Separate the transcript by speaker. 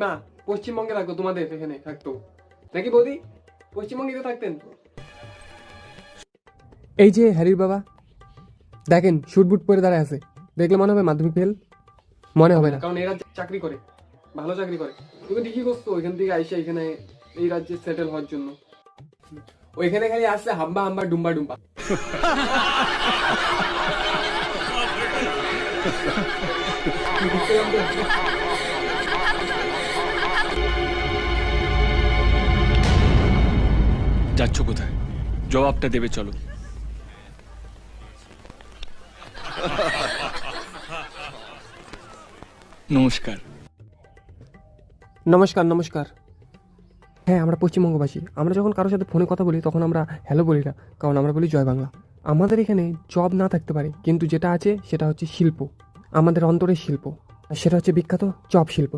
Speaker 1: মা পশ্চিমবঙ্গে থাকতো, তোমাদের এখানে থাকতো নাকি বৌদি? পশ্চিমবঙ্গে তো থাকতেন। এই যে হ্যারির বাবা, দেখেন শুট বুট পরে দাঁড়ায় আছে, দেখলে মনে হবে মাধ্যমিক ফেল। মনে হবে না, কারণ এই রাজ্যে চাকরি করে, ভালো চাকরি করে। তুমি ঠিকই করছো ওইখান থেকে আইসা এখানে এই রাজ্যে সেটেল হওয়ার জন্য। ওইখানে খালি আসছে হাম্বা হাম্বা ডুম্বা ডুম্বা।
Speaker 2: যাচ্ছ কোথায়? জবাবটা দেবে চলো। নমস্কার।
Speaker 1: নমস্কার নমস্কার। হ্যাঁ, আমরা পশ্চিমবঙ্গবাসী। আমরা যখন কারোর সাথে ফোনে কথা বলি তখন আমরা হ্যালো বলি না, কারণ আমরা বলি জয় বাংলা। আমাদের এখানে জব না থাকতে পারে, কিন্তু যেটা আছে সেটা হচ্ছে শিল্প, আমাদের অন্তরের শিল্প, আর সেটা হচ্ছে বিখ্যাত চপ শিল্প।